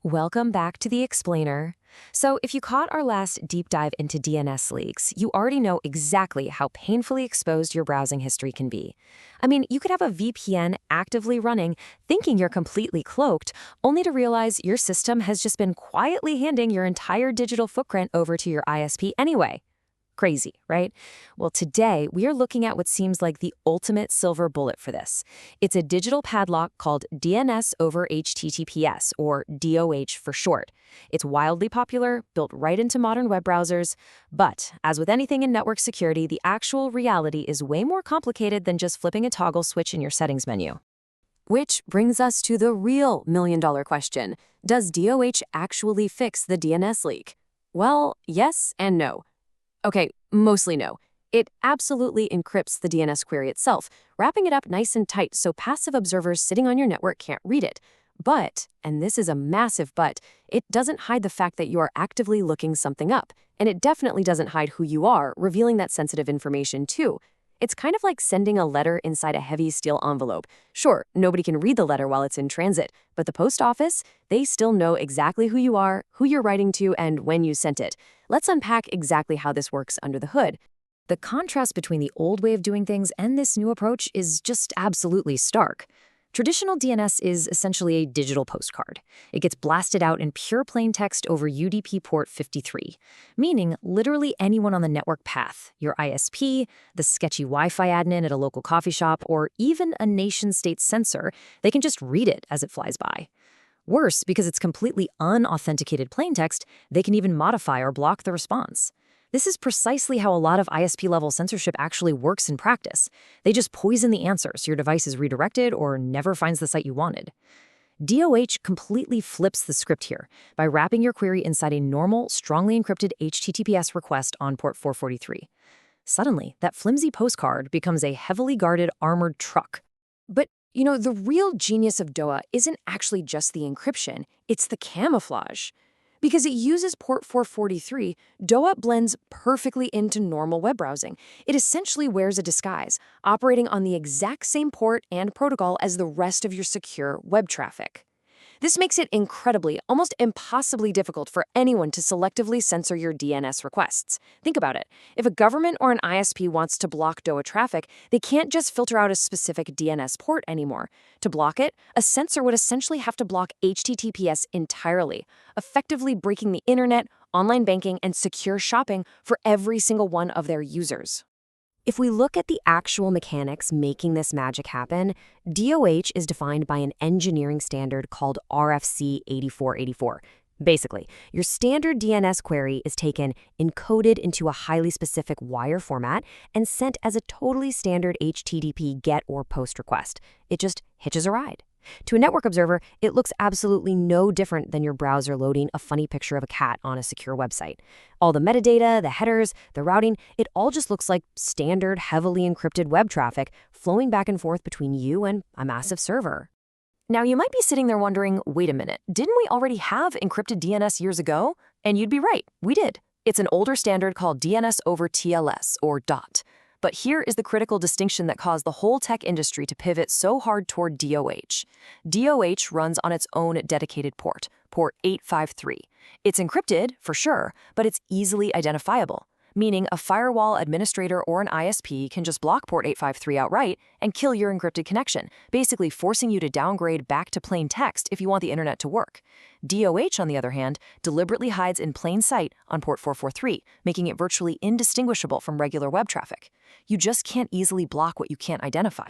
Welcome back to the Explainer. So, if you caught our last deep dive into DNS leaks, you already know exactly how painfully exposed your browsing history can be. I mean, you could have a VPN actively running, thinking you're completely cloaked, only to realize your system has just been quietly handing your entire digital footprint over to your ISP anyway. Crazy, right? Well, today we are looking at what seems like the ultimate silver bullet for this. It's a digital padlock called DNS over HTTPS, or DoH for short. It's wildly popular, built right into modern web browsers, but as with anything in network security, the actual reality is way more complicated than just flipping a toggle switch in your settings menu. Which brings us to the real million-dollar question. Does DoH actually fix the DNS leak? Well, yes and no. Okay, mostly no. It absolutely encrypts the DNS query itself, wrapping it up nice and tight so passive observers sitting on your network can't read it. But, and this is a massive but, it doesn't hide the fact that you are actively looking something up. And it definitely doesn't hide who you are, revealing that sensitive information too. It's kind of like sending a letter inside a heavy steel envelope. Sure, nobody can read the letter while it's in transit, but the post office, they still know exactly who you are, who you're writing to, and when you sent it. Let's unpack exactly how this works under the hood. The contrast between the old way of doing things and this new approach is just absolutely stark. Traditional DNS is essentially a digital postcard. It gets blasted out in pure plain text over UDP port 53, meaning literally anyone on the network path, your ISP, the sketchy Wi-Fi admin at a local coffee shop, or even a nation-state censor, they can just read it as it flies by. Worse, because it's completely unauthenticated plaintext, they can even modify or block the response. This is precisely how a lot of ISP-level censorship actually works in practice. They just poison the answer so your device is redirected or never finds the site you wanted. DoH completely flips the script here by wrapping your query inside a normal, strongly encrypted HTTPS request on port 443. Suddenly, that flimsy postcard becomes a heavily guarded armored truck. But, the real genius of DoH isn't actually just the encryption, it's the camouflage. Because it uses port 443, DoH blends perfectly into normal web browsing. It essentially wears a disguise, operating on the exact same port and protocol as the rest of your secure web traffic. This makes it incredibly, almost impossibly difficult for anyone to selectively censor your DNS requests. Think about it. If a government or an ISP wants to block DoH traffic, they can't just filter out a specific DNS port anymore. To block it, a censor would essentially have to block HTTPS entirely, effectively breaking the internet, online banking, and secure shopping for every single one of their users. If we look at the actual mechanics making this magic happen, DoH is defined by an engineering standard called RFC 8484. Basically, your standard DNS query is taken, encoded into a highly specific wire format, and sent as a totally standard HTTP GET or POST request. It just hitches a ride. To a network observer, it looks absolutely no different than your browser loading a funny picture of a cat on a secure website. All the metadata, the headers, the routing, it all just looks like standard, heavily encrypted web traffic flowing back and forth between you and a massive server. Now, you might be sitting there wondering, wait a minute, didn't we already have encrypted DNS years ago? And you'd be right, we did. It's an older standard called DNS over TLS, or DOT. But here is the critical distinction that caused the whole tech industry to pivot so hard toward DoH. DoH runs on its own dedicated port, port 853. It's encrypted, for sure, but it's easily identifiable, meaning a firewall administrator or an ISP can just block port 853 outright and kill your encrypted connection, basically forcing you to downgrade back to plain text if you want the internet to work. DoH, on the other hand, deliberately hides in plain sight on port 443, making it virtually indistinguishable from regular web traffic. You just can't easily block what you can't identify.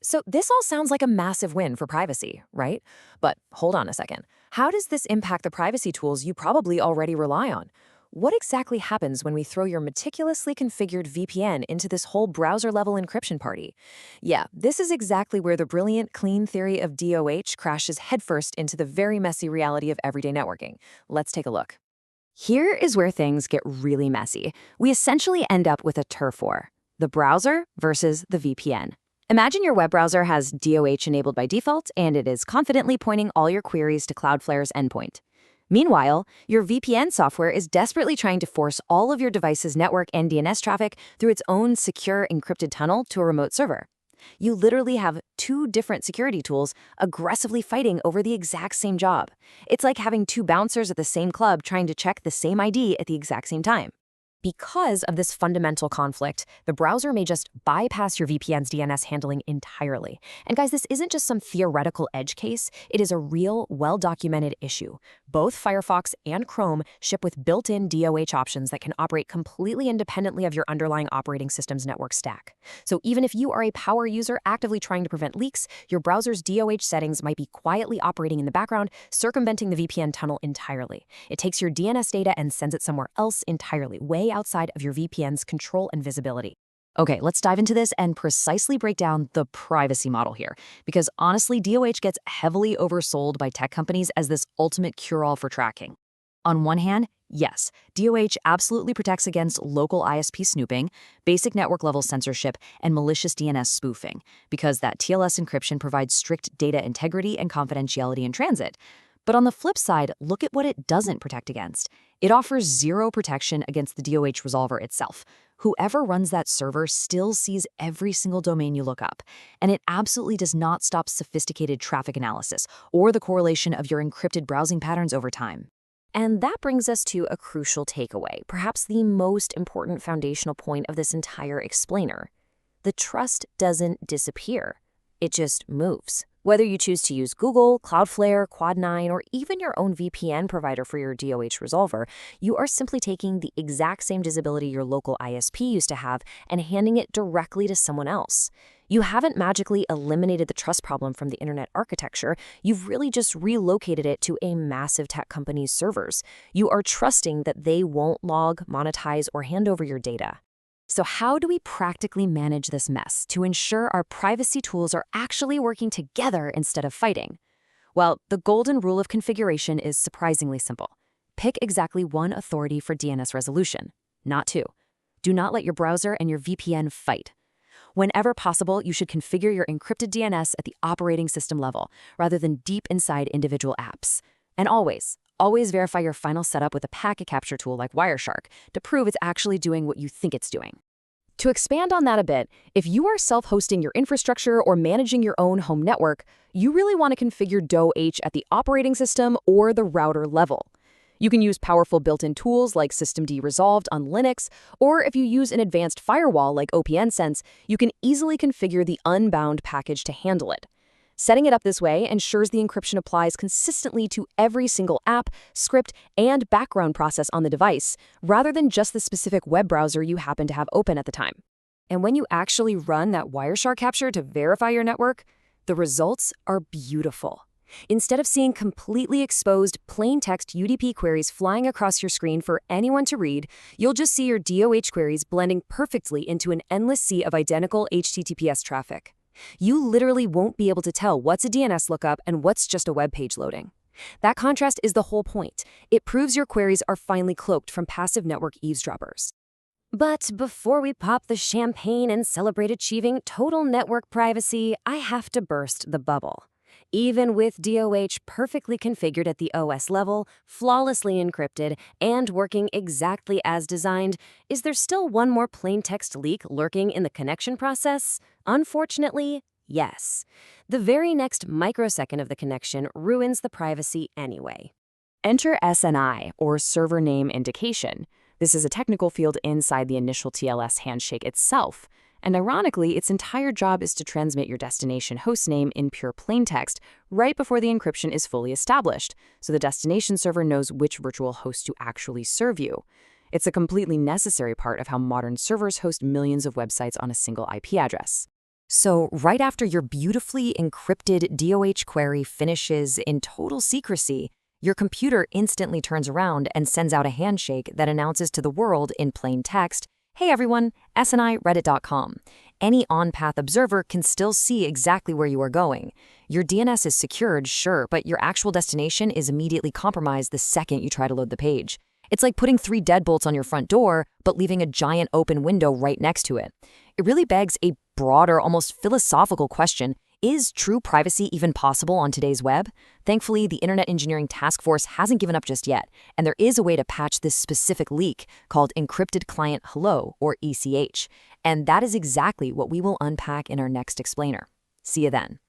So this all sounds like a massive win for privacy, right? But hold on a second. How does this impact the privacy tools you probably already rely on? What exactly happens when we throw your meticulously configured VPN into this whole browser-level encryption party? Yeah, this is exactly where the brilliant, clean theory of DoH crashes headfirst into the very messy reality of everyday networking. Let's take a look. Here is where things get really messy. We essentially end up with a turf war: the browser versus the VPN. Imagine your web browser has DoH enabled by default, and it is confidently pointing all your queries to Cloudflare's endpoint. Meanwhile, your VPN software is desperately trying to force all of your device's network and DNS traffic through its own secure encrypted tunnel to a remote server. You literally have two different security tools aggressively fighting over the exact same job. It's like having two bouncers at the same club trying to check the same ID at the exact same time. Because of this fundamental conflict, the browser may just bypass your VPN's DNS handling entirely. And guys, this isn't just some theoretical edge case, it is a real, well-documented issue. Both Firefox and Chrome ship with built-in DoH options that can operate completely independently of your underlying operating system's network stack. So even if you are a power user actively trying to prevent leaks, your browser's DoH settings might be quietly operating in the background, circumventing the VPN tunnel entirely. It takes your DNS data and sends it somewhere else entirely, way outside of your VPN's control and visibility. Okay, let's dive into this and precisely break down the privacy model here, because honestly, DoH gets heavily oversold by tech companies as this ultimate cure-all for tracking. On one hand, yes, DoH absolutely protects against local ISP snooping, basic network-level censorship, and malicious DNS spoofing, because that TLS encryption provides strict data integrity and confidentiality in transit. But on the flip side, look at what it doesn't protect against. It offers zero protection against the DoH resolver itself. Whoever runs that server still sees every single domain you look up, and it absolutely does not stop sophisticated traffic analysis or the correlation of your encrypted browsing patterns over time. And that brings us to a crucial takeaway, perhaps the most important foundational point of this entire explainer. The trust doesn't disappear. It just moves. Whether you choose to use Google, Cloudflare, Quad9, or even your own VPN provider for your DoH resolver, you are simply taking the exact same visibility your local ISP used to have and handing it directly to someone else. You haven't magically eliminated the trust problem from the internet architecture, you've really just relocated it to a massive tech company's servers. You are trusting that they won't log, monetize, or hand over your data. So how do we practically manage this mess to ensure our privacy tools are actually working together instead of fighting? Well, the golden rule of configuration is surprisingly simple. Pick exactly one authority for DNS resolution, not two. Do not let your browser and your VPN fight. Whenever possible, you should configure your encrypted DNS at the operating system level, rather than deep inside individual apps. And always verify your final setup with a packet capture tool like Wireshark to prove it's actually doing what you think it's doing. To expand on that a bit, if you are self-hosting your infrastructure or managing your own home network, you really want to configure DoH at the operating system or the router level. You can use powerful built-in tools like systemd resolved on Linux, or if you use an advanced firewall like OPNsense, you can easily configure the unbound package to handle it. Setting it up this way ensures the encryption applies consistently to every single app, script, and background process on the device, rather than just the specific web browser you happen to have open at the time. And when you actually run that Wireshark capture to verify your network, the results are beautiful. Instead of seeing completely exposed plaintext UDP queries flying across your screen for anyone to read, you'll just see your DoH queries blending perfectly into an endless sea of identical HTTPS traffic. You literally won't be able to tell what's a DNS lookup and what's just a web page loading. That contrast is the whole point. It proves your queries are finally cloaked from passive network eavesdroppers. But before we pop the champagne and celebrate achieving total network privacy, I have to burst the bubble. Even with DoH perfectly configured at the OS level, flawlessly encrypted, and working exactly as designed, is there still one more plaintext leak lurking in the connection process? Unfortunately, yes. The very next microsecond of the connection ruins the privacy anyway. Enter SNI, or server name indication. This is a technical field inside the initial TLS handshake itself. And ironically, its entire job is to transmit your destination hostname in pure plaintext right before the encryption is fully established, so the destination server knows which virtual host to actually serve you. It's a completely necessary part of how modern servers host millions of websites on a single IP address. So right after your beautifully encrypted DoH query finishes in total secrecy, your computer instantly turns around and sends out a handshake that announces to the world in plain text, "Hey everyone, SNI-Reddit.com. Any on-path observer can still see exactly where you are going. Your DNS is secured, sure, but your actual destination is immediately compromised the second you try to load the page. It's like putting 3 deadbolts on your front door, but leaving a giant open window right next to it. It really begs a broader, almost philosophical question. is true privacy even possible on today's web? Thankfully, the Internet Engineering Task Force hasn't given up just yet, and there is a way to patch this specific leak called Encrypted Client Hello, or ECH. And that is exactly what we will unpack in our next explainer. See you then.